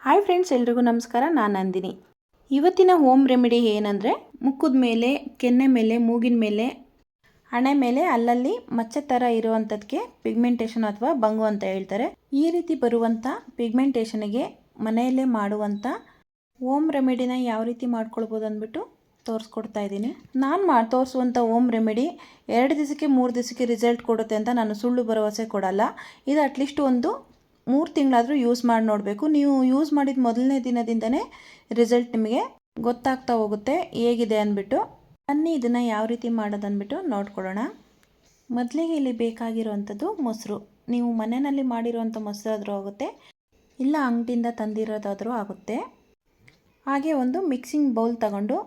Hi friends, ಎಲ್ರಿಗೂ ನಮಸ್ಕಾರ. ನಾನು ನಂದಿನಿ. ಇವತ್ತಿನ ಹೋಮ್ ರೆಮಿಡಿ ಏನಂದರೆ, ಮುಖದ ಮೇಲೆ, ಕೆನ್ನೆ ಮೇಲೆ, ಮೂಗಿನ ಮೇಲೆ, ಹಣೆ ಮೇಲೆ ಅಲ್ಲಲ್ಲಿ ಮಚ್ಚೆ ಥರ ಇರುವಂಥದ್ದಕ್ಕೆ ಪಿಗ್ಮೆಂಟೇಷನ್ ಅಥವಾ ಬಂಗು ಅಂತ ಹೇಳ್ತಾರೆ. ಈ ರೀತಿ ಬರುವಂಥ ಪಿಗ್ಮೆಂಟೇಷನ್ಗೆ ಮನೆಯಲ್ಲೇ ಮಾಡುವಂಥ ಹೋಮ್ ರೆಮಿಡಿನ ಯಾವ ರೀತಿ ಮಾಡ್ಕೊಳ್ಬೋದು ಅಂದ್ಬಿಟ್ಟು ತೋರಿಸ್ಕೊಡ್ತಾ ಇದ್ದೀನಿ. ನಾನು ತೋರಿಸುವಂಥ ಹೋಮ್ ರೆಮಿಡಿ 2 ದಿವಸಕ್ಕೆ 3 ದಿವಸಕ್ಕೆ ರಿಸಲ್ಟ್ ಕೊಡುತ್ತೆ ಅಂತ ನಾನು ಸುಳ್ಳು ಭರವಸೆ ಕೊಡಲ್ಲ. ಇದು ಅಟ್ಲೀಸ್ಟ್ ಒಂದು 3 ತಿಂಗಳಾದರೂ ಯೂಸ್ ಮಾಡಿ ನೋಡಬೇಕು. ನೀವು ಯೂಸ್ ಮಾಡಿದ ಮೊದಲನೇ ದಿನದಿಂದನೇ ರಿಸಲ್ಟ್ ನಿಮಗೆ ಗೊತ್ತಾಗ್ತಾ ಹೋಗುತ್ತೆ ಹೇಗಿದೆ ಅಂದ್ಬಿಟ್ಟು. ಬನ್ನಿ ಇದನ್ನು ಯಾವ ರೀತಿ ಮಾಡೋದು ಅಂದ್ಬಿಟ್ಟು ನೋಡ್ಕೊಳ್ಳೋಣ. ಮೊದಲಿಗೆ ಇಲ್ಲಿ ಬೇಕಾಗಿರುವಂಥದ್ದು ಮೊಸರು. ನೀವು ಮನೆಯಲ್ಲಿ ಮಾಡಿರುವಂಥ ಮೊಸರಾದರೂ ಆಗುತ್ತೆ, ಇಲ್ಲ ಅಂಗಡಿಯಿಂದ ತಂದಿರೋದಾದರೂ ಆಗುತ್ತೆ. ಹಾಗೆ ಒಂದು ಮಿಕ್ಸಿಂಗ್ ಬೌಲ್ ತಗೊಂಡು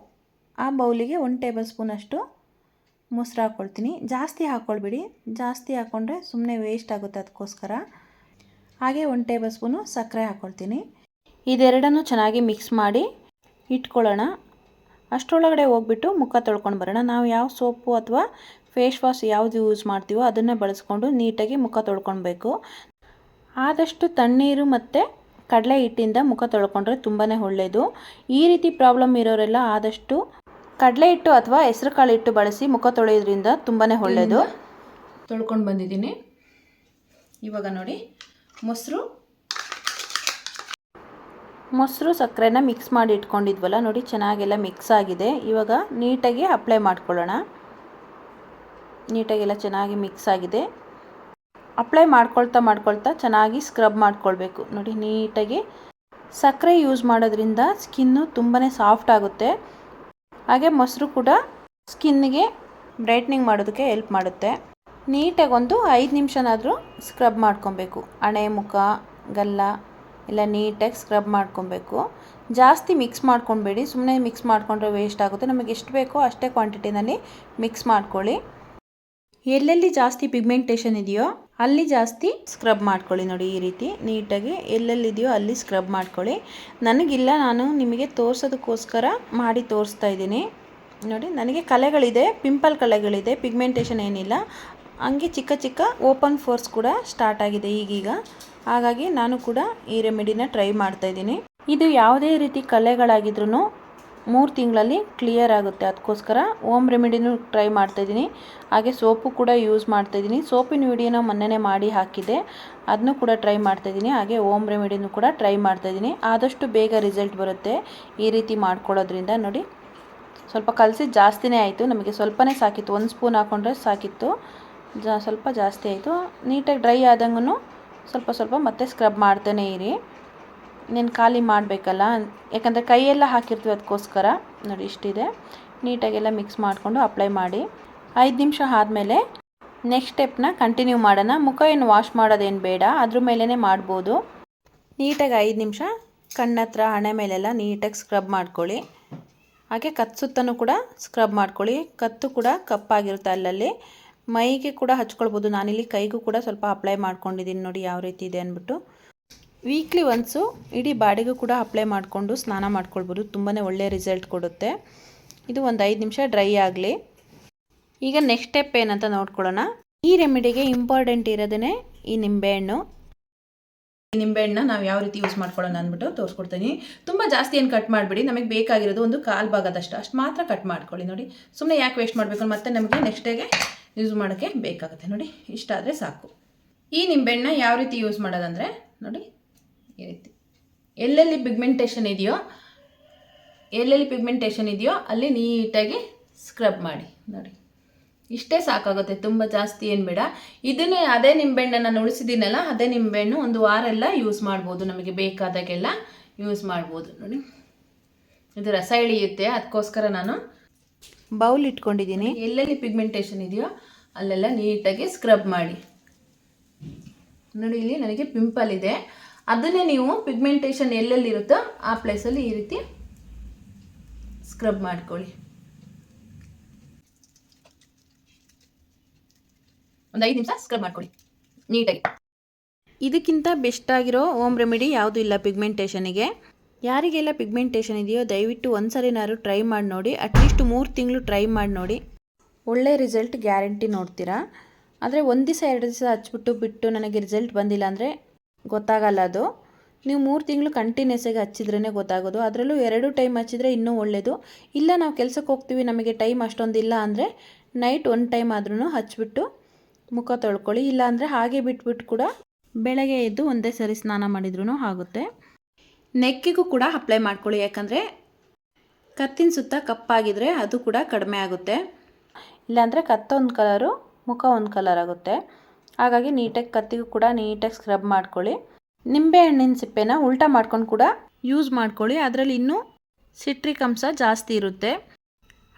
ಆ ಬೌಲಿಗೆ 1 ಟೇಬಲ್ ಸ್ಪೂನ್ ಅಷ್ಟು ಮೊಸರು ಹಾಕ್ಕೊಳ್ತೀನಿ. ಜಾಸ್ತಿ ಹಾಕ್ಕೊಳ್ಬೇಡಿ, ಜಾಸ್ತಿ ಹಾಕ್ಕೊಂಡ್ರೆ ಸುಮ್ಮನೆ ವೇಸ್ಟ್ ಆಗುತ್ತೆ. ಅದಕ್ಕೋಸ್ಕರ ಹಾಗೆ 1 ಟೇಬಲ್ ಸ್ಪೂನು ಸಕ್ಕರೆ ಹಾಕ್ಕೊಳ್ತೀನಿ. ಇದೆರಡನ್ನು ಚೆನ್ನಾಗಿ ಮಿಕ್ಸ್ ಮಾಡಿ ಇಟ್ಕೊಳ್ಳೋಣ. ಅಷ್ಟರೊಳಗಡೆ ಹೋಗ್ಬಿಟ್ಟು ಮುಖ ತೊಳ್ಕೊಂಡು ಬರೋಣ. ನಾವು ಯಾವ ಸೋಪು ಅಥವಾ ಫೇಸ್ ವಾಶ್ ಯಾವುದು ಯೂಸ್ ಮಾಡ್ತೀವೋ ಅದನ್ನೇ ಬಳಸ್ಕೊಂಡು ನೀಟಾಗಿ ಮುಖ ತೊಳ್ಕೊಳ್ಬೇಕು. ಆದಷ್ಟು ತಣ್ಣೀರು ಮತ್ತು ಕಡಲೆ ಹಿಟ್ಟಿಂದ ಮುಖ ತೊಳ್ಕೊಂಡ್ರೆ ತುಂಬಾ ಒಳ್ಳೆಯದು. ಈ ರೀತಿ ಪ್ರಾಬ್ಲಮ್ ಇರೋರೆಲ್ಲ ಆದಷ್ಟು ಕಡಲೆ ಹಿಟ್ಟು ಅಥವಾ ಹೆಸರು ಕಾಳು ಹಿಟ್ಟು ಬಳಸಿ ಮುಖ ತೊಳೆಯೋದ್ರಿಂದ ತುಂಬಾ ಒಳ್ಳೆಯದು. ತೊಳ್ಕೊಂಡು ಬಂದಿದ್ದೀನಿ. ಇವಾಗ ನೋಡಿ, ಮೊಸರು ಸಕ್ಕರೆನ ಮಿಕ್ಸ್ ಮಾಡಿ ಇಟ್ಕೊಂಡಿದ್ವಲ್ಲ, ನೋಡಿ ಚೆನ್ನಾಗೆಲ್ಲ ಮಿಕ್ಸ್ ಆಗಿದೆ. ಇವಾಗ ನೀಟಾಗಿ ಅಪ್ಲೈ ಮಾಡ್ಕೊಳ್ಳೋಣ. ನೀಟಾಗೆಲ್ಲ ಚೆನ್ನಾಗಿ ಮಿಕ್ಸ್ ಆಗಿದೆ. ಅಪ್ಲೈ ಮಾಡ್ಕೊಳ್ತಾ ಚೆನ್ನಾಗಿ ಸ್ಕ್ರಬ್ ಮಾಡ್ಕೊಳ್ಬೇಕು. ನೋಡಿ ನೀಟಾಗಿ. ಸಕ್ಕರೆ ಯೂಸ್ ಮಾಡೋದ್ರಿಂದ ಸ್ಕಿನ್ನು ತುಂಬಾ ಸಾಫ್ಟ್ ಆಗುತ್ತೆ. ಹಾಗೆ ಮೊಸರು ಕೂಡ ಸ್ಕಿನ್ನಿಗೆ ಬ್ರೈಟ್ನಿಂಗ್ ಮಾಡೋದಕ್ಕೆ ಹೆಲ್ಪ್ ಮಾಡುತ್ತೆ. ನೀಟಾಗಿ ಒಂದು 5 ನಿಮಿಷನಾದರೂ ಸ್ಕ್ರಬ್ ಮಾಡ್ಕೊಬೇಕು. ಹಣೆ, ಮುಖ, ಗಲ್ಲ ಎಲ್ಲ ನೀಟಾಗಿ ಸ್ಕ್ರಬ್ ಮಾಡ್ಕೊಬೇಕು. ಜಾಸ್ತಿ ಮಿಕ್ಸ್ ಮಾಡ್ಕೊಬೇಡಿ, ಸುಮ್ಮನೆ ಮಿಕ್ಸ್ ಮಾಡಿಕೊಂಡ್ರೆ ವೇಸ್ಟ್ ಆಗುತ್ತೆ. ನಮಗೆ ಎಷ್ಟು ಬೇಕೋ ಅಷ್ಟೇ ಕ್ವಾಂಟಿಟಿನಲ್ಲಿ ಮಿಕ್ಸ್ ಮಾಡ್ಕೊಳ್ಳಿ. ಎಲ್ಲೆಲ್ಲಿ ಜಾಸ್ತಿ ಪಿಗ್ಮೆಂಟೇಷನ್ ಇದೆಯೋ ಅಲ್ಲಿ ಜಾಸ್ತಿ ಸ್ಕ್ರಬ್ ಮಾಡ್ಕೊಳ್ಳಿ. ನೋಡಿ ಈ ರೀತಿ ನೀಟಾಗಿ ಎಲ್ಲೆಲ್ಲಿದೆಯೋ ಅಲ್ಲಿ ಸ್ಕ್ರಬ್ ಮಾಡ್ಕೊಳ್ಳಿ. ನನಗಿಲ್ಲ, ನಾನು ನಿಮಗೆ ತೋರಿಸೋದಕ್ಕೋಸ್ಕರ ಮಾಡಿ ತೋರಿಸ್ತಾ ಇದ್ದೀನಿ. ನೋಡಿ, ನನಗೆ ಕಲೆಗಳಿದೆ, ಪಿಂಪಲ್ ಕಲೆಗಳಿದೆ, ಪಿಗ್ಮೆಂಟೇಷನ್ ಏನಿಲ್ಲ. ಹಂಗೆ ಚಿಕ್ಕ ಚಿಕ್ಕ ಓಪನ್ ಫೋರ್ಸ್ ಕೂಡ ಸ್ಟಾರ್ಟ್ ಆಗಿದೆ ಈಗೀಗ. ಹಾಗಾಗಿ ನಾನು ಕೂಡ ಈ ರೆಮಿಡಿನ ಟ್ರೈ ಮಾಡ್ತಾಯಿದ್ದೀನಿ. ಇದು ಯಾವುದೇ ರೀತಿ ಕಲೆಗಳಾಗಿದ್ರೂ 3 ತಿಂಗಳಲ್ಲಿ ಕ್ಲಿಯರ್ ಆಗುತ್ತೆ. ಅದಕ್ಕೋಸ್ಕರ ಹೋಮ್ ರೆಮಿಡಿನೂ ಟ್ರೈ ಮಾಡ್ತಾಯಿದ್ದೀನಿ. ಹಾಗೆ ಸೋಪು ಕೂಡ ಯೂಸ್ ಮಾಡ್ತಾಯಿದ್ದೀನಿ. ಸೋಪಿನ ವಿಡಿಯೋನ ಮೊನ್ನೆನೇ ಮಾಡಿ ಹಾಕಿದ್ದೆ, ಅದನ್ನು ಕೂಡ ಟ್ರೈ ಮಾಡ್ತಾಯಿದ್ದೀನಿ. ಹಾಗೆ ಹೋಮ್ ರೆಮಿಡಿನೂ ಕೂಡ ಟ್ರೈ ಮಾಡ್ತಾಯಿದ್ದೀನಿ. ಆದಷ್ಟು ಬೇಗ ರಿಸಲ್ಟ್ ಬರುತ್ತೆ ಈ ರೀತಿ ಮಾಡ್ಕೊಳ್ಳೋದ್ರಿಂದ. ನೋಡಿ, ಸ್ವಲ್ಪ ಕಲಸಿದ್ದು ಜಾಸ್ತಿನೇ ಆಯಿತು. ನಮಗೆ ಸ್ವಲ್ಪನೇ ಸಾಕಿತ್ತು, 1 ಸ್ಪೂನ್ ಹಾಕ್ಕೊಂಡ್ರೆ ಸಾಕಿತ್ತು. ಸ್ವಲ್ಪ ಜಾಸ್ತಿ ಆಯಿತು. ನೀಟಾಗಿ ಡ್ರೈ ಆದಂಗೂ ಸ್ವಲ್ಪ ಮತ್ತೆ ಸ್ಕ್ರಬ್ ಮಾಡ್ತಾನೆ ಇರಿ. ನೀನು ಖಾಲಿ ಮಾಡಬೇಕಲ್ಲ, ಯಾಕಂದರೆ ಕೈಯೆಲ್ಲ ಹಾಕಿರ್ತೀವಿ, ಅದಕ್ಕೋಸ್ಕರ. ನೋಡಿ ಇಷ್ಟಿದೆ. ನೀಟಾಗೆಲ್ಲ ಮಿಕ್ಸ್ ಮಾಡಿಕೊಂಡು ಅಪ್ಲೈ ಮಾಡಿ 5 ನಿಮಿಷ ಆದಮೇಲೆ ನೆಕ್ಸ್ಟ್ ಸ್ಟೆಪ್ನ ಕಂಟಿನ್ಯೂ ಮಾಡೋಣ. ಮುಖ ಏನು ವಾಶ್ ಮಾಡೋದೇನು ಬೇಡ, ಅದ್ರ ಮೇಲೇ ಮಾಡ್ಬೋದು. ನೀಟಾಗಿ 5 ನಿಮಿಷ ಕಣ್ಣತ್ರ, ಹಣೆ ಮೇಲೆಲ್ಲ ನೀಟಾಗಿ ಸ್ಕ್ರಬ್ ಮಾಡ್ಕೊಳ್ಳಿ. ಹಾಗೆ ಕತ್ತು ಸುತ್ತನೂ ಕೂಡ ಸ್ಕ್ರಬ್ ಮಾಡ್ಕೊಳ್ಳಿ. ಕತ್ತು ಕೂಡ ಕಪ್ಪಾಗಿರುತ್ತೆ ಅಲ್ಲಲ್ಲಿ. ಮೈಗೆ ಕೂಡ ಹಚ್ಕೊಳ್ಬೋದು. ನಾನಿಲ್ಲಿ ಕೈಗೂ ಕೂಡ ಸ್ವಲ್ಪ ಅಪ್ಲೈ ಮಾಡ್ಕೊಂಡಿದ್ದೀನಿ. ನೋಡಿ ಯಾವ ರೀತಿ ಇದೆ ಅಂದ್ಬಿಟ್ಟು. ವೀಕ್ಲಿ ಒನ್ಸು ಇಡೀ ಬಾಡಿಗೂ ಕೂಡ ಅಪ್ಲೈ ಮಾಡಿಕೊಂಡು ಸ್ನಾನ ಮಾಡ್ಕೊಳ್ಬೋದು. ತುಂಬಾ ಒಳ್ಳೆಯ ರಿಸಲ್ಟ್ ಕೊಡುತ್ತೆ. ಇದು ಒಂದು 5 ನಿಮಿಷ ಡ್ರೈ ಆಗಲಿ. ಈಗ ನೆಕ್ಸ್ಟ್ ಸ್ಟೆಪ್ ಏನಂತ ನೋಡ್ಕೊಳ್ಳೋಣ. ಈ ರೆಮಿಡಿಗೆ ಇಂಪಾರ್ಟೆಂಟ್ ಇರೋದೇ ಈ ನಿಂಬೆಹಣ್ಣು. ನಿಂಬೆಹಣ್ಣನ್ನ ನಾವು ಯಾವ ರೀತಿ ಯೂಸ್ ಮಾಡ್ಕೊಳ್ಳೋಣ ಅಂದ್ಬಿಟ್ಟು ತೋರಿಸ್ಕೊಡ್ತೀನಿ. ತುಂಬ ಜಾಸ್ತಿ ಏನು ಕಟ್ ಮಾಡಿಬಿಡಿ. ನಮಗೆ ಬೇಕಾಗಿರೋದು ಒಂದು 1/4 ಭಾಗದಷ್ಟು ಅಷ್ಟು ಮಾತ್ರ ಕಟ್ ಮಾಡ್ಕೊಳ್ಳಿ. ನೋಡಿ, ಸುಮ್ಮನೆ ಯಾಕೆ ವೇಸ್ಟ್ ಮಾಡಬೇಕು, ಮತ್ತು ನಮಗೆ ನೆಕ್ಸ್ಟ್ ಡೇಗೆ ಯೂಸ್ ಮಾಡೋಕ್ಕೆ ಬೇಕಾಗುತ್ತೆ. ನೋಡಿ, ಇಷ್ಟ ಆದರೆ ಸಾಕು. ಈ ನಿಂಬೆಹಣ್ಣನ್ನ ಯಾವ ರೀತಿ ಯೂಸ್ ಮಾಡೋದಂದರೆ, ನೋಡಿ ಈ ರೀತಿ ಎಲ್ಲೆಲ್ಲಿ ಪಿಗ್ಮೆಂಟೇಷನ್ ಇದೆಯೋ ಅಲ್ಲಿ ನೀಟಾಗಿ ಸ್ಕ್ರಬ್ ಮಾಡಿ. ನೋಡಿ ಇಷ್ಟೇ ಸಾಕಾಗುತ್ತೆ, ತುಂಬ ಜಾಸ್ತಿ ಏನು ಬೇಡ. ಇದನ್ನೇ ಅದೇ ನಿಂಬೆಹಣ್ಣನ್ನು ನಾನು ಉಳಿಸಿದ್ದೀನಲ್ಲ, ಅದೇ ನಿಂಬೆಹಣ್ಣು ಒಂದು ವಾರ ಎಲ್ಲ ಯೂಸ್ ಮಾಡ್ಬೋದು. ನಮಗೆ ಬೇಕಾದಾಗೆಲ್ಲ ಯೂಸ್ ಮಾಡ್ಬೋದು. ನೋಡಿ, ಇದು ರಸ ಇಳಿಯುತ್ತೆ, ಅದಕ್ಕೋಸ್ಕರ ನಾನು ಬೌಲ್ ಇಟ್ಕೊಂಡಿದ್ದೀನಿ. ಎಲ್ಲೆಲ್ಲಿ ಪಿಗ್ಮೆಂಟೇಷನ್ ಇದೆಯೋ ಅಲ್ಲೆಲ್ಲ ನೀಟಾಗಿ ಸ್ಕ್ರಬ್ ಮಾಡಿ. ನೋಡಿ, ಇಲ್ಲಿ ನನಗೆ ಪಿಂಪಲ್ ಇದೆ, ಅದನ್ನೇ ನೀವು ಪಿಗ್ಮೆಂಟೇಷನ್ ಎಲ್ಲೆಲ್ಲಿರುತ್ತೋ ಆ ಪ್ಲೇಸಲ್ಲಿ ಈ ರೀತಿ ಸ್ಕ್ರಬ್ ಮಾಡ್ಕೊಳ್ಳಿ. ಒಂದು 5 ನಿಮಿಷ ಸ್ಕ್ರಬ್ ಮಾಡ್ಕೊಳ್ಳಿ ನೀಟಾಗಿ. ಇದಕ್ಕಿಂತ ಬೆಸ್ಟ್ ಆಗಿರೋ ಹೋಮ್ ರೆಮಿಡಿ ಯಾವುದೂ ಇಲ್ಲ ಪಿಗ್ಮೆಂಟೇಷನಿಗೆ. ಯಾರಿಗೆಲ್ಲ ಪಿಗ್ಮೆಂಟೇಷನ್ ಇದೆಯೋ ದಯವಿಟ್ಟು ಒಂದ್ಸರಿನಾದ್ರು ಟ್ರೈ ಮಾಡಿ ನೋಡಿ. ಅಟ್ಲೀಸ್ಟ್ 3 ತಿಂಗಳು ಟ್ರೈ ಮಾಡಿ ನೋಡಿ, ಒಳ್ಳೆ ರಿಸಲ್ಟ್ ಗ್ಯಾರಂಟಿ ನೋಡ್ತೀರಾ. ಆದರೆ 1 ದಿವಸ 2 ದಿವಸ ಹಚ್ಬಿಟ್ಟು ಬಿಟ್ಟು ನನಗೆ ರಿಸಲ್ಟ್ ಬಂದಿಲ್ಲ ಅಂದರೆ ಗೊತ್ತಾಗಲ್ಲ ಅದು. ನೀವು 3 ತಿಂಗಳು ಕಂಟಿನ್ಯೂಸಾಗಿ ಹಚ್ಚಿದ್ರೇ ಗೊತ್ತಾಗೋದು. ಅದರಲ್ಲೂ 2 ಟೈಮ್ ಹಚ್ಚಿದ್ರೆ ಇನ್ನೂ ಒಳ್ಳೆಯದು. ಇಲ್ಲ ನಾವು ಕೆಲಸಕ್ಕೆ ಹೋಗ್ತೀವಿ, ನಮಗೆ ಟೈಮ್ ಅಷ್ಟೊಂದಿಲ್ಲ ಅಂದರೆ ನೈಟ್ 1 ಟೈಮ್ ಆದ್ರೂ ಹಚ್ಬಿಟ್ಟು ಮುಖ ತೊಳ್ಕೊಳ್ಳಿ. ಇಲ್ಲಾಂದರೆ ಹಾಗೆ ಬಿಟ್ಬಿಟ್ಟು ಕೂಡ ಬೆಳಗ್ಗೆ ಎದ್ದು ಒಂದೇ ಸರಿ ಸ್ನಾನ ಮಾಡಿದ್ರೂ ಆಗುತ್ತೆ. ನೆಕ್ಕಿಗೂ ಕೂಡ ಅಪ್ಲೈ ಮಾಡ್ಕೊಳ್ಳಿ, ಯಾಕಂದರೆ ಕತ್ತಿನ ಸುತ್ತ ಕಪ್ಪಾಗಿದ್ದರೆ ಅದು ಕೂಡ ಕಡಿಮೆ ಆಗುತ್ತೆ. ಇಲ್ಲಾಂದರೆ ಕತ್ತ ಒಂದು ಕಲರು, ಮುಖ ಒಂದು ಕಲರ್ ಆಗುತ್ತೆ. ಹಾಗಾಗಿ ನೀಟಾಗಿ ಕತ್ತಿಗೂ ಕೂಡ ನೀಟಾಗಿ ಸ್ಕ್ರಬ್ ಮಾಡ್ಕೊಳ್ಳಿ. ನಿಂಬೆ ಹಣ್ಣಿನ ಸಿಪ್ಪೆನ ಉಲ್ಟಾ ಮಾಡ್ಕೊಂಡು ಕೂಡ ಯೂಸ್ ಮಾಡ್ಕೊಳ್ಳಿ. ಅದರಲ್ಲಿ ಇನ್ನೂ ಸಿಟ್ರಿಕ್ ಅಂಶ ಜಾಸ್ತಿ ಇರುತ್ತೆ.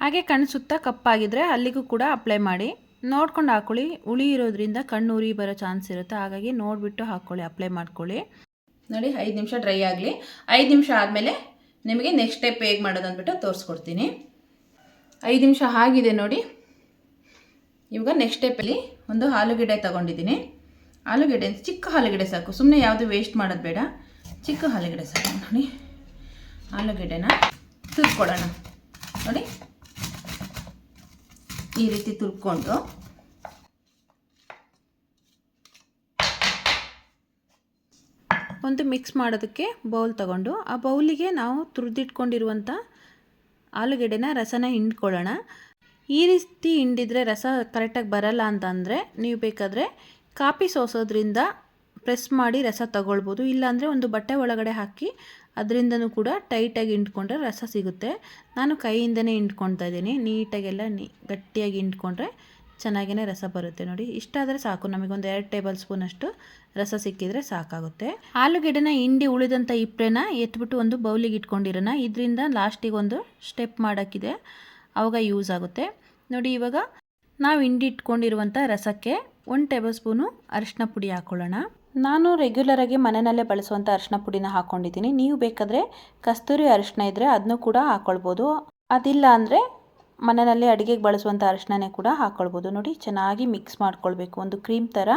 ಹಾಗೆ ಕಣ್ಣು ಸುತ್ತ ಕಪ್ಪಾಗಿದ್ದರೆ ಅಲ್ಲಿಗೂ ಕೂಡ ಅಪ್ಲೈ ಮಾಡಿ. ನೋಡ್ಕೊಂಡು ಹಾಕ್ಕೊಳ್ಳಿ, ಉಳಿ ಇರೋದ್ರಿಂದ ಕಣ್ಣು ಉರಿ ಬರೋ ಚಾನ್ಸ್ ಇರುತ್ತೆ. ಹಾಗಾಗಿ ನೋಡಿಬಿಟ್ಟು ಹಾಕ್ಕೊಳ್ಳಿ, ಅಪ್ಲೈ ಮಾಡ್ಕೊಳ್ಳಿ. ನೋಡಿ 5 ನಿಮಿಷ ಡ್ರೈ ಆಗಲಿ. 5 ನಿಮಿಷ ಆದಮೇಲೆ ನಿಮಗೆ ನೆಕ್ಸ್ಟ್ ಸ್ಟೆಪ್ ಹೇಗೆ ಮಾಡೋದು ಅಂದ್ಬಿಟ್ಟು ತೋರಿಸ್ಕೊಡ್ತೀನಿ. 5 ನಿಮಿಷ ಆಗಿದೆ ನೋಡಿ. ಇವಾಗ ನೆಕ್ಸ್ಟ್ ಸ್ಟೆಪ್ಪಲ್ಲಿ ಒಂದು ಆಲೂಗೆಡ್ಡೆ ತೊಗೊಂಡಿದ್ದೀನಿ. ಆಲೂಗೆಡ್ಡೆ ಚಿಕ್ಕ ಆಲೂಗೆಡ್ಡೆ ಸಾಕು, ಸುಮ್ಮನೆ ಯಾವುದು ವೇಸ್ಟ್ ಮಾಡೋದು ಬೇಡ. ಚಿಕ್ಕ ಆಲೂಗೆಡ್ಡೆ ಸಾಕು. ನೋಡಿ ಆಲೂಗೆಡ್ಡೆನ ತುರ್ಕೊಳ್ಳೋಣ. ನೋಡಿ ಈ ರೀತಿ ತುರ್ಕೊಂಡು ಒಂದು ಮಿಕ್ಸ್ ಮಾಡೋದಕ್ಕೆ ಬೌಲ್ ತಗೊಂಡು ಆ ಬೌಲಿಗೆ ನಾವು ತುರಿದಿಟ್ಕೊಂಡಿರುವಂಥ ಆಲೂಗೆಡ್ಡೆನ ರಸನ ಹಿಂಡ್ಕೊಳ್ಳೋಣ. ಈ ರೀತಿ ಹಿಂಡಿದರೆ ರಸ ಕರೆಕ್ಟಾಗಿ ಬರಲ್ಲ ಅಂತಂದರೆ ನೀವು ಬೇಕಾದರೆ ಕಾಪಿ ಸೋಸೋದ್ರಿಂದ ಪ್ರೆಸ್ ಮಾಡಿ ರಸ ತಗೊಳ್ಬೋದು. ಇಲ್ಲಾಂದರೆ ಒಂದು ಬಟ್ಟೆ ಒಳಗಡೆ ಹಾಕಿ ಅದರಿಂದನೂ ಕೂಡ ಟೈಟಾಗಿ ಹಿಂಡ್ಕೊಂಡ್ರೆ ರಸ ಸಿಗುತ್ತೆ. ನಾನು ಕೈಯಿಂದನೇ ಹಿಂಡ್ಕೊಳ್ತಾ ಇದ್ದೀನಿ. ನೀಟಾಗೆಲ್ಲ ಗಟ್ಟಿಯಾಗಿ ಹಿಂಡ್ಕೊಂಡ್ರೆ ಚೆನ್ನಾಗೇ ರಸ ಬರುತ್ತೆ. ನೋಡಿ ಇಷ್ಟಾದರೆ ಸಾಕು, ನಮಗೊಂದು 2 ಟೇಬಲ್ ಸ್ಪೂನ್ ಅಷ್ಟು ರಸ ಸಿಕ್ಕಿದರೆ ಸಾಕಾಗುತ್ತೆ. ಆಲೂಗೆಡ್ಡೆನ ಹಿಂಡಿ ಉಳಿದಂಥ ಇಪ್ಪರೆನ ಎತ್ಬಿಟ್ಟು ಒಂದು ಬೌಲಿಗೆ ಇಟ್ಕೊಂಡಿರೋಣ. ಇದರಿಂದ ಲಾಸ್ಟಿಗೆ ಒಂದು ಸ್ಟೆಪ್ ಮಾಡೋಕ್ಕಿದೆ, ಆವಾಗ ಯೂಸ್ ಆಗುತ್ತೆ. ನೋಡಿ ಇವಾಗ ನಾವು ಹಿಂಡಿ ಇಟ್ಕೊಂಡಿರುವಂಥ ರಸಕ್ಕೆ 1 ಟೇಬಲ್ ಸ್ಪೂನು ಅರಿಶಿನ ಪುಡಿ ಹಾಕ್ಕೊಳ್ಳೋಣ. ನಾನು ರೆಗ್ಯುಲರಾಗಿ ಮನೆಯಲ್ಲೇ ಬಳಸುವಂಥ ಅರಿಶಿನ ಪುಡಿನ ಹಾಕ್ಕೊಂಡಿದ್ದೀನಿ. ನೀವು ಬೇಕಾದರೆ ಕಸ್ತೂರಿ ಅರಿಶಿನ ಇದ್ದರೆ ಅದನ್ನೂ ಕೂಡ ಹಾಕ್ಕೊಳ್ಬೋದು. ಅದಿಲ್ಲ ಅಂದರೆ ಮನೆಯಲ್ಲಿ ಅಡುಗೆಗೆ ಬಳಸುವಂಥ ಅರಿಶಿಣನೇ ಕೂಡ ಹಾಕ್ಕೊಳ್ಬೋದು. ನೋಡಿ ಚೆನ್ನಾಗಿ ಮಿಕ್ಸ್ ಮಾಡ್ಕೊಳ್ಬೇಕು. ಒಂದು ಕ್ರೀಮ್ ಥರ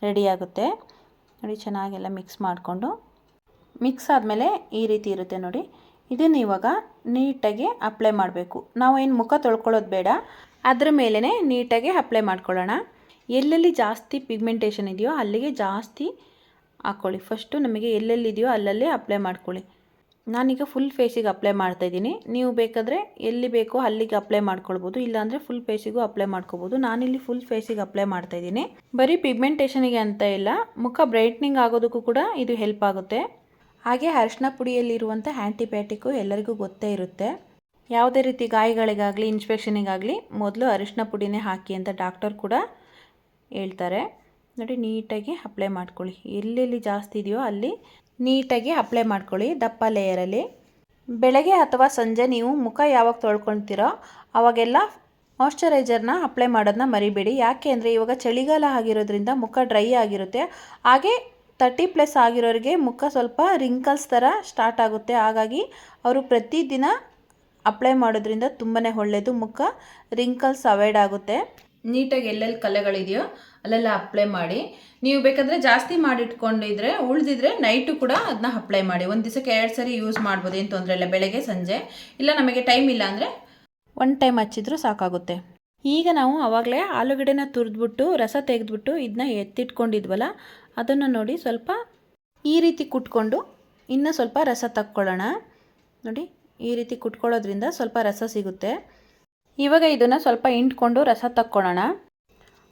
ರೆಡಿ ಆಗುತ್ತೆ. ನೋಡಿ ಚೆನ್ನಾಗೆಲ್ಲ ಮಿಕ್ಸ್ ಮಾಡಿಕೊಂಡು, ಮಿಕ್ಸ್ ಆದಮೇಲೆ ಈ ರೀತಿ ಇರುತ್ತೆ ನೋಡಿ. ಇದನ್ನು ಇವಾಗ ನೀಟಾಗಿ ಅಪ್ಲೈ ಮಾಡಬೇಕು. ನಾವು ಏನು ಮುಖ ತೊಳ್ಕೊಳ್ಳೋದು ಬೇಡ, ಅದರ ಮೇಲೇ ನೀಟಾಗಿ ಅಪ್ಲೈ ಮಾಡ್ಕೊಳ್ಳೋಣ. ಎಲ್ಲೆಲ್ಲಿ ಜಾಸ್ತಿ ಪಿಗ್ಮೆಂಟೇಷನ್ ಇದೆಯೋ ಅಲ್ಲಿಗೆ ಜಾಸ್ತಿ ಹಾಕ್ಕೊಳ್ಳಿ. ಫಸ್ಟು ನಮಗೆ ಎಲ್ಲೆಲ್ಲಿದೆಯೋ ಅಲ್ಲಲ್ಲೇ ಅಪ್ಲೈ ಮಾಡ್ಕೊಳ್ಳಿ. ನಾನೀಗ ಫುಲ್ ಫೇಸಿಗೆ ಅಪ್ಲೈ ಮಾಡ್ತಾಯಿದ್ದೀನಿ. ನೀವು ಬೇಕಾದರೆ ಎಲ್ಲಿ ಬೇಕೋ ಅಲ್ಲಿಗೆ ಅಪ್ಲೈ ಮಾಡ್ಕೊಳ್ಬೋದು, ಇಲ್ಲಾಂದರೆ ಫುಲ್ ಫೇಸಿಗೂ ಅಪ್ಲೈ ಮಾಡ್ಕೋಬೋದು. ನಾನಿಲ್ಲಿ ಫುಲ್ ಫೇಸಿಗೆ ಅಪ್ಲೈ ಮಾಡ್ತಾಯಿದ್ದೀನಿ. ಬರೀ ಪಿಗ್ಮೆಂಟೇಷನಿಗೆ ಅಂತ ಇಲ್ಲ, ಮುಖ ಬ್ರೈಟ್ನಿಂಗ್ ಆಗೋದಕ್ಕೂ ಕೂಡ ಇದು ಹೆಲ್ಪ್ ಆಗುತ್ತೆ. ಹಾಗೆ ಅರಿಶಿನ ಪುಡಿಯಲ್ಲಿರುವಂಥ ಆ್ಯಂಟಿಬಯೋಟಿಕ್ಕು ಎಲ್ಲರಿಗೂ ಗೊತ್ತೇ ಇರುತ್ತೆ. ಯಾವುದೇ ರೀತಿ ಗಾಯಗಳಿಗಾಗಲಿ ಇನ್ಫೆಕ್ಷನಿಗಾಗಲಿ ಮೊದಲು ಅರಿಶಿನ ಪುಡಿನೇ ಹಾಕಿ ಅಂತ ಡಾಕ್ಟರ್ ಕೂಡ ಹೇಳ್ತಾರೆ. ನೋಡಿ ನೀಟಾಗಿ ಅಪ್ಲೈ ಮಾಡ್ಕೊಳ್ಳಿ. ಎಲ್ಲೆಲ್ಲಿ ಜಾಸ್ತಿ ಇದೆಯೋ ಅಲ್ಲಿ ನೀಟಾಗಿ ಅಪ್ಲೈ ಮಾಡ್ಕೊಳ್ಳಿ ದಪ್ಪ ಲೇಯರಲ್ಲಿ. ಬೆಳಗ್ಗೆ ಅಥವಾ ಸಂಜೆ ನೀವು ಮುಖ ಯಾವಾಗ ತೊಳ್ಕೊಳ್ತೀರೋ ಆವಾಗೆಲ್ಲ ಮಾಯ್ಶ್ಚರೈಸರ್ನ ಅಪ್ಲೈ ಮಾಡೋದನ್ನ ಮರಿಬೇಡಿ. ಯಾಕೆ ಅಂದರೆ ಇವಾಗ ಚಳಿಗಾಲ ಆಗಿರೋದ್ರಿಂದ ಮುಖ ಡ್ರೈ ಆಗಿರುತ್ತೆ. ಹಾಗೆ 30+ ಆಗಿರೋರಿಗೆ ಮುಖ ಸ್ವಲ್ಪ ರಿಂಕಲ್ಸ್ ಥರ ಸ್ಟಾರ್ಟ್ ಆಗುತ್ತೆ. ಹಾಗಾಗಿ ಅವರು ಪ್ರತಿದಿನ ಅಪ್ಲೈ ಮಾಡೋದ್ರಿಂದ ತುಂಬಾ ಒಳ್ಳೆಯದು. ಮುಖ ರಿಂಕಲ್ಸ್ ಅವಾಯ್ಡ್ ಆಗುತ್ತೆ. ನೀಟಾಗಿ ಎಲ್ಲೆಲ್ಲಿ ಕಲೆಗಳಿದೆಯೋ ಅಲ್ಲೆಲ್ಲ ಅಪ್ಲೈ ಮಾಡಿ. ನೀವು ಬೇಕಾದರೆ ಜಾಸ್ತಿ ಮಾಡಿಟ್ಕೊಂಡಿದ್ರೆ ಉಳಿದಿದ್ರೆ ನೈಟು ಕೂಡ ಅದನ್ನ ಅಪ್ಲೈ ಮಾಡಿ. ಒಂದು ದಿವಸಕ್ಕೆ 2 ಸರಿ ಯೂಸ್ ಮಾಡ್ಬೋದು, ಏನು ತೊಂದರೆ ಇಲ್ಲ. ಬೆಳಗ್ಗೆ ಸಂಜೆ, ಇಲ್ಲ ನಮಗೆ ಟೈಮ್ ಇಲ್ಲ ಅಂದರೆ 1 ಟೈಮ್ ಹಚ್ಚಿದ್ರೂ ಸಾಕಾಗುತ್ತೆ. ಈಗ ನಾವು ಆವಾಗಲೇ ಆಲೂಗಡ್ಡೆನ ತುರಿದ್ಬಿಟ್ಟು ರಸ ತೆಗೆದ್ಬಿಟ್ಟು ಇದನ್ನ ಎತ್ತಿಟ್ಕೊಂಡಿದ್ವಲ್ಲ, ಅದನ್ನು ನೋಡಿ ಸ್ವಲ್ಪ ಈ ರೀತಿ ಕುಟ್ಕೊಂಡು ಇನ್ನೂ ಸ್ವಲ್ಪ ರಸ ತಕ್ಕೊಳ್ಳೋಣ. ನೋಡಿ ಈ ರೀತಿ ಕುಟ್ಕೊಳ್ಳೋದ್ರಿಂದ ಸ್ವಲ್ಪ ರಸ ಸಿಗುತ್ತೆ. ಇವಾಗ ಇದನ್ನು ಸ್ವಲ್ಪ ಹಿಂಡ್ಕೊಂಡು ರಸ ತಕ್ಕೊಳ್ಳೋಣ.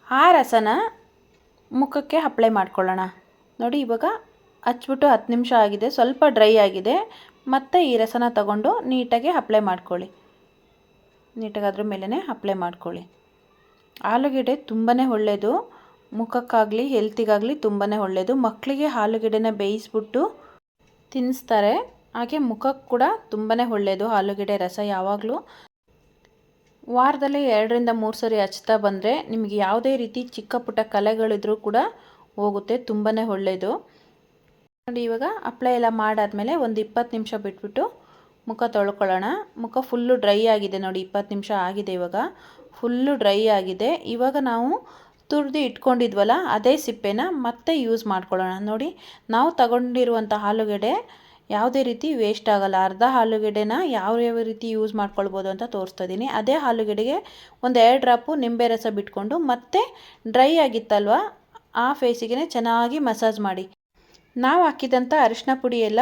ಆ ರಸನ ಮುಖಕ್ಕೆ ಅಪ್ಲೈ ಮಾಡ್ಕೊಳ್ಳೋಣ. ನೋಡಿ ಇವಾಗ ಹಚ್ಬಿಟ್ಟು 10 ನಿಮಿಷ ಆಗಿದೆ, ಸ್ವಲ್ಪ ಡ್ರೈ ಆಗಿದೆ. ಮತ್ತು ಈ ರಸನ ತಗೊಂಡು ನೀಟಾಗಿ ಅಪ್ಲೈ ಮಾಡ್ಕೊಳ್ಳಿ. ನೀಟಾಗಿ ಅದ್ರ ಮೇಲೇ ಅಪ್ಲೈ ಮಾಡ್ಕೊಳ್ಳಿ. ಆಲೂಗೆಡ್ಡೆ ತುಂಬಾ ಒಳ್ಳೆಯದು, ಮುಖಕ್ಕಾಗಲಿ ಹೆಲ್ತಿಗಾಗಲಿ ತುಂಬಾ ಒಳ್ಳೆಯದು. ಮಕ್ಕಳಿಗೆ ಆಲೂಗೆಡ್ಡೆನ ಬೇಯಿಸ್ಬಿಟ್ಟು ತಿನ್ನಿಸ್ತಾರೆ. ಹಾಗೆ ಮುಖಕ್ಕೆ ಕೂಡ ತುಂಬಾ ಒಳ್ಳೆಯದು ಆಲೂಗೆಡ್ಡೆ ರಸ. ಯಾವಾಗಲೂ ವಾರದಲ್ಲಿ 2ರಿಂದ 3 ಸರಿ ಹಚ್ತಾ ಬಂದರೆ ನಿಮಗೆ ಯಾವುದೇ ರೀತಿ ಚಿಕ್ಕ ಪುಟ್ಟ ಕಲೆಗಳಿದ್ರೂ ಕೂಡ ಹೋಗುತ್ತೆ. ತುಂಬಾ ಒಳ್ಳೆಯದು. ನೋಡಿ ಇವಾಗ ಅಪ್ಲೈ ಎಲ್ಲ ಮಾಡಾದಮೇಲೆ ಒಂದು 20 ನಿಮಿಷ ಬಿಟ್ಬಿಟ್ಟು ಮುಖ ತೊಳ್ಕೊಳ್ಳೋಣ. ಮುಖ ಫುಲ್ಲು ಡ್ರೈ ಆಗಿದೆ ನೋಡಿ. 20 ನಿಮಿಷ ಆಗಿದೆ, ಇವಾಗ ಫುಲ್ಲು ಡ್ರೈ ಆಗಿದೆ. ಇವಾಗ ನಾವು ತುರಿದು ಇಟ್ಕೊಂಡಿದ್ವಲ್ಲ ಅದೇ ಸಿಪ್ಪೆನ ಮತ್ತೆ ಯೂಸ್ ಮಾಡ್ಕೊಳ್ಳೋಣ. ನೋಡಿ ನಾವು ತಗೊಂಡಿರುವಂಥ ಆಲೂಗೆಡ್ಡೆ ಯಾವುದೇ ರೀತಿ ವೇಸ್ಟ್ ಆಗೋಲ್ಲ. ಅರ್ಧ ಆಲೂಗೆಡ್ಡೆನ ಯಾವ ರೀತಿ ಯೂಸ್ ಮಾಡ್ಕೊಳ್ಬೋದು ಅಂತ ತೋರಿಸ್ತಾ ಇದ್ದೀನಿ. ಅದೇ ಆಲೂಗೆಡ್ಡೆಗೆ ಒಂದು 2 ಡ್ರಾಪು ನಿಂಬೆ ರಸ ಬಿಟ್ಕೊಂಡು ಮತ್ತೆ ಡ್ರೈ ಆಗಿತ್ತಲ್ವ ಆ ಫೇಸಿಗೆ ಚೆನ್ನಾಗಿ ಮಸಾಜ್ ಮಾಡಿ. ನಾವು ಹಾಕಿದಂಥ ಅರಿಶಿನ ಪುಡಿ ಎಲ್ಲ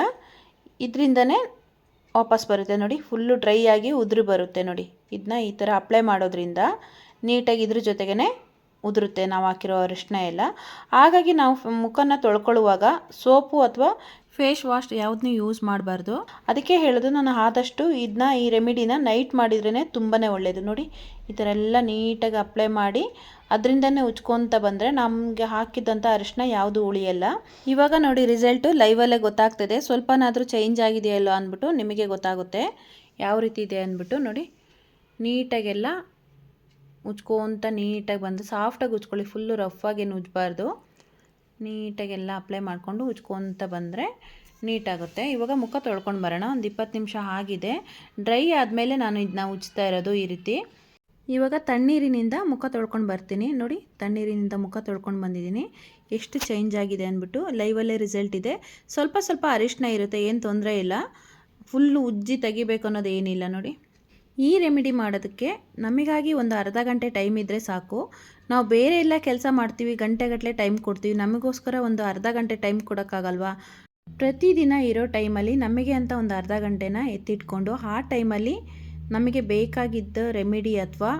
ಇದರಿಂದನೇ ವಾಪಸ್ ಬರುತ್ತೆ ನೋಡಿ. ಫುಲ್ಲು ಡ್ರೈ ಆಗಿ ಉದುರು ಬರುತ್ತೆ ನೋಡಿ. ಇದನ್ನ ಈ ಥರ ಅಪ್ಲೈ ಮಾಡೋದ್ರಿಂದ ನೀಟಾಗಿ ಇದ್ರ ಜೊತೆಗೇ ಉದುರುತ್ತೆ ನಾವು ಹಾಕಿರೋ ಅರಿಶಿನ ಎಲ್ಲ. ಹಾಗಾಗಿ ನಾವು ಮುಖನ ತೊಳ್ಕೊಳ್ಳುವಾಗ ಸೋಪು ಅಥವಾ ಫೇಸ್ ವಾಶ್ ಯಾವುದನ್ನೂ ಯೂಸ್ ಮಾಡಬಾರ್ದು. ಅದಕ್ಕೆ ಹೇಳೋದು, ನಾನು ಆದಷ್ಟು ಇದನ್ನ ಈ ರೆಮಿಡಿನ ನೈಟ್ ಮಾಡಿದ್ರೇ ತುಂಬಾ ಒಳ್ಳೆಯದು. ನೋಡಿ ಈ ಥರ ಎಲ್ಲ ನೀಟಾಗಿ ಅಪ್ಲೈ ಮಾಡಿ ಅದರಿಂದನೇ ಉಜ್ಕೊತ ಬಂದರೆ ನಮಗೆ ಹಾಕಿದ್ದಂಥ ಅರಿಶಿನ ಯಾವುದು ಉಳಿಯಲ್ಲ. ಇವಾಗ ನೋಡಿ ರಿಸಲ್ಟು ಲೈವಲ್ಲೇ ಗೊತ್ತಾಗ್ತದೆ. ಸ್ವಲ್ಪನಾದರೂ ಚೇಂಜ್ ಆಗಿದೆಯಲ್ಲೋ ಅಂದ್ಬಿಟ್ಟು ನಿಮಗೆ ಗೊತ್ತಾಗುತ್ತೆ ಯಾವ ರೀತಿ ಇದೆ ಅಂದ್ಬಿಟ್ಟು. ನೋಡಿ ನೀಟಾಗೆಲ್ಲ ಉಜ್ಕೊತ ನೀಟಾಗಿ ಬಂದು ಸಾಫ್ಟಾಗಿ ಉಜ್ಕೊಳ್ಳಿ. ಫುಲ್ಲು ರಫಾಗೇನು ಉಜ್ಬಾರ್ದು. ನೀಟಾಗೆಲ್ಲ ಅಪ್ಲೈ ಮಾಡಿಕೊಂಡು ಉಜ್ಕೊತ ಬಂದರೆ ನೀಟಾಗುತ್ತೆ. ಇವಾಗ ಮುಖ ತೊಳ್ಕೊಂಡು ಬರೋಣ. ಒಂದು 20 ನಿಮಿಷ ಆಗಿದೆ. ಡ್ರೈ ಆದಮೇಲೆ ನಾನು ಇದನ್ನ ಉಜ್ತಾ ಇರೋದು ಈ ರೀತಿ. ಇವಾಗ ತಣ್ಣೀರಿನಿಂದ ಮುಖ ತೊಳ್ಕೊಂಡು ಬರ್ತೀನಿ. ನೋಡಿ ತಣ್ಣೀರಿನಿಂದ ಮುಖ ತೊಳ್ಕೊಂಡು ಬಂದಿದ್ದೀನಿ. ಎಷ್ಟು ಚೇಂಜ್ ಆಗಿದೆ ಅಂದ್ಬಿಟ್ಟು ಲೈವಲ್ಲೇ ರಿಸಲ್ಟ್ ಇದೆ. ಸ್ವಲ್ಪ ಸ್ವಲ್ಪ ಅರಿಶಿನ ಇರುತ್ತೆ, ಏನು ತೊಂದರೆ ಇಲ್ಲ. ಫುಲ್ಲು ಉಜ್ಜಿ ತೆಗಿಬೇಕು ಅನ್ನೋದು ಏನಿಲ್ಲ. ನೋಡಿ ಈ ರೆಮಿಡಿ ಮಾಡೋದಕ್ಕೆ ನಮಗಾಗಿ ಒಂದು ಅರ್ಧ ಗಂಟೆ ಟೈಮ್ ಇದ್ದರೆ ಸಾಕು. ನಾವು ಬೇರೆ ಎಲ್ಲ ಕೆಲಸ ಮಾಡ್ತೀವಿ, ಗಂಟೆಗಟ್ಟಲೆ ಟೈಮ್ ಕೊಡ್ತೀವಿ. ನಮಗೋಸ್ಕರ ಒಂದು ಅರ್ಧ ಗಂಟೆ ಟೈಮ್ ಕೊಡೋಕ್ಕಾಗಲ್ವಾ? ಪ್ರತಿದಿನ ಇರೋ ಟೈಮಲ್ಲಿ ನಮಗೆ ಅಂತ ಒಂದು ಅರ್ಧ ಗಂಟೆನ ಎತ್ತಿಟ್ಕೊಂಡು ಆ ಟೈಮಲ್ಲಿ ನಮಗೆ ಬೇಕಾಗಿದ್ದ ರೆಮಿಡಿ ಅಥವಾ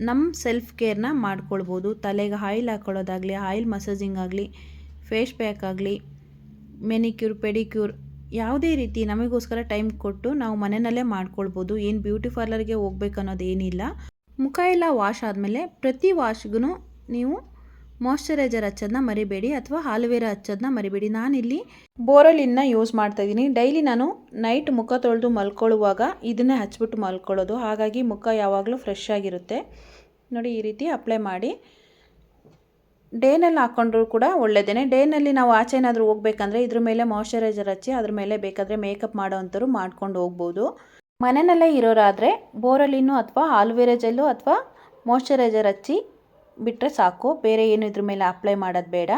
ನಮ್ಮ ಸೆಲ್ಫ್ ಕೇರ್ನ ಮಾಡ್ಕೊಳ್ಬೋದು. ತಲೆಗೆ ಆಯಿಲ್ ಹಾಕ್ಕೊಳ್ಳೋದಾಗಲಿ, ಆಯಿಲ್ ಮಸಾಜಿಂಗ್ ಆಗಲಿ, ಫೇಸ್ ಪ್ಯಾಕ್ ಆಗಲಿ, ಮೆನಿಕ್ಯೂರ್ ಪೆಡಿಕ್ಯೂರ್, ಯಾವುದೇ ರೀತಿ ನಮಗೋಸ್ಕರ ಟೈಮ್ ಕೊಟ್ಟು ನಾವು ಮನೆಯಲ್ಲೇ ಮಾಡ್ಕೊಳ್ಬೋದು. ಏನು ಬ್ಯೂಟಿ ಪಾರ್ಲರ್ಗೆ ಹೋಗ್ಬೇಕು ಅನ್ನೋದು ಏನಿಲ್ಲ. ಮುಖ ಎಲ್ಲ ವಾಶ್ ಆದಮೇಲೆ ಪ್ರತಿ ವಾಶ್ಗೂ ನೀವು ಮಾಯ್ಶ್ಚರೈಸರ್ ಹಚ್ಚೋದನ್ನ ಮರಿಬೇಡಿ, ಅಥವಾ ಆಲೋವೆರಾ ಹಚ್ಚೋದನ್ನ ಮರಿಬೇಡಿ. ನಾನಿಲ್ಲಿ ಬೋರಲಿನ್ನ ಯೂಸ್ ಮಾಡ್ತಾಯಿದ್ದೀನಿ. ಡೈಲಿ ನಾನು ನೈಟ್ ಮುಖ ತೊಳೆದು ಮಲ್ಕೊಳ್ಳುವಾಗ ಇದನ್ನೇ ಹಚ್ಬಿಟ್ಟು ಮಲ್ಕೊಳ್ಳೋದು. ಹಾಗಾಗಿ ಮುಖ ಯಾವಾಗಲೂ ಫ್ರೆಶ್ ಆಗಿರುತ್ತೆ. ನೋಡಿ ಈ ರೀತಿ ಅಪ್ಲೈ ಮಾಡಿ ಡೇನಲ್ಲಿ ಹಾಕ್ಕೊಂಡ್ರೂ ಕೂಡ ಒಳ್ಳೆಯದೇ. ಡೇನಲ್ಲಿ ನಾವು ಆಚೆ ಏನಾದರೂ ಹೋಗ್ಬೇಕಂದ್ರೆ ಇದ್ರ ಮೇಲೆ ಮಾಯ್ಶ್ಚರೈಸರ್ ಹಚ್ಚಿ ಅದ್ರ ಮೇಲೆ ಬೇಕಾದರೆ ಮೇಕಪ್ ಮಾಡೋ ಅಂಥವ್ರು ಮಾಡ್ಕೊಂಡು ಹೋಗ್ಬೋದು. ಮನೆಯಲ್ಲೇ ಇರೋರಾದರೆ ಬೋರಲಿನ್ನು ಅಥವಾ ಆಲೋವೆರಾ ಜೆಲ್ಲು ಅಥವಾ ಮಾಯ್ಶ್ಚರೈಸರ್ ಹಚ್ಚಿ ಬಿಟ್ಟರೆ ಸಾಕು. ಬೇರೆ ಏನು ಇದ್ರ ಮೇಲೆ ಅಪ್ಲೈ ಮಾಡೋದು ಬೇಡ.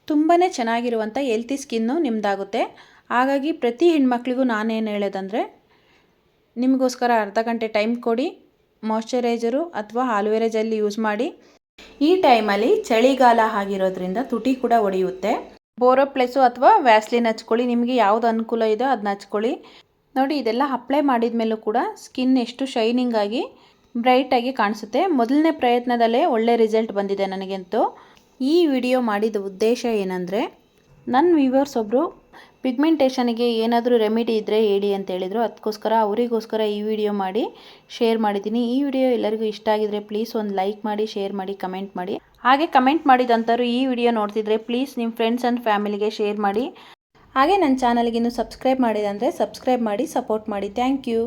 ತುಂಬಾ ಚೆನ್ನಾಗಿರುವಂಥ ಹೆಲ್ತಿ ಸ್ಕಿನ್ನು ನಿಮ್ಮದಾಗುತ್ತೆ. ಹಾಗಾಗಿ ಪ್ರತಿ ಹೆಣ್ಮಕ್ಳಿಗೂ ನಾನೇನು ಹೇಳೋದಂದರೆ, ನಿಮಗೋಸ್ಕರ ಅರ್ಧ ಗಂಟೆ ಟೈಮ್ ಕೊಡಿ. ಮಾಯ್ಶ್ಚರೈಸರು ಅಥವಾ ಆಲೋವೆರಾ ಜೆಲ್ ಯೂಸ್ ಮಾಡಿ. ಈ ಟೈಮಲ್ಲಿ ಚಳಿಗಾಲ ಆಗಿರೋದ್ರಿಂದ ತುಟಿ ಕೂಡ ಒಡೆಯುತ್ತೆ. ಬೋರೋಪ್ಲೆಸ್ಸು ಅಥವಾ ವ್ಯಾಸ್ಲಿನ್ ಹಚ್ಕೊಳ್ಳಿ. ನಿಮಗೆ ಯಾವುದು ಅನುಕೂಲ ಇದೋ ಅದನ್ನ ಹಚ್ಕೊಳ್ಳಿ. ನೋಡಿ ಇದೆಲ್ಲ ಅಪ್ಲೈ ಮಾಡಿದ ಮೇಲೂ ಕೂಡ ಸ್ಕಿನ್ ಎಷ್ಟು ಶೈನಿಂಗ್ ಆಗಿ ಬ್ರೈಟಾಗಿ ಕಾಣಿಸುತ್ತೆ. ಮೊದಲನೇ ಪ್ರಯತ್ನದಲ್ಲೇ ಒಳ್ಳೆ ರಿಸಲ್ಟ್ ಬಂದಿದೆ ನನಗಂತೂ. ಈ ವಿಡಿಯೋ ಮಾಡಿದ ಉದ್ದೇಶ ಏನಂದರೆ, ನನ್ನ ವ್ಯೂವರ್ಸ್ ಒಬ್ಬರು ಪಿಗ್ಮೆಂಟೇಷನ್ಗೆ ಏನಾದರೂ ರೆಮಿಡಿ ಇದ್ದರೆ ಹೇಳಿ ಅಂತ ಹೇಳಿದರು. ಅದಕ್ಕೋಸ್ಕರ ಅವರಿಗೋಸ್ಕರ ಈ ವಿಡಿಯೋ ಮಾಡಿ ಶೇರ್ ಮಾಡಿದ್ದೀನಿ. ಈ ವಿಡಿಯೋ ಎಲ್ಲರಿಗೂ ಇಷ್ಟ ಆಗಿದರೆ ಪ್ಲೀಸ್ ಒಂದು ಲೈಕ್ ಮಾಡಿ, ಶೇರ್ ಮಾಡಿ, ಕಮೆಂಟ್ ಮಾಡಿ. ಹಾಗೆ ಕಮೆಂಟ್ ಮಾಡಿದಂಥವ್ರು ಈ ವಿಡಿಯೋ ನೋಡ್ತಿದ್ರೆ ಪ್ಲೀಸ್ ನಿಮ್ಮ ಫ್ರೆಂಡ್ಸ್ ಆ್ಯಂಡ್ ಫ್ಯಾಮಿಲಿಗೆ ಶೇರ್ ಮಾಡಿ. ಹಾಗೆ ನನ್ನ ಚಾನಲ್ಗೆ ಇನ್ನೂ ಸಬ್ಸ್ಕ್ರೈಬ್ ಮಾಡಿದಂದರೆ ಸಬ್ಸ್ಕ್ರೈಬ್ ಮಾಡಿ, ಸಪೋರ್ಟ್ ಮಾಡಿ. Thank you.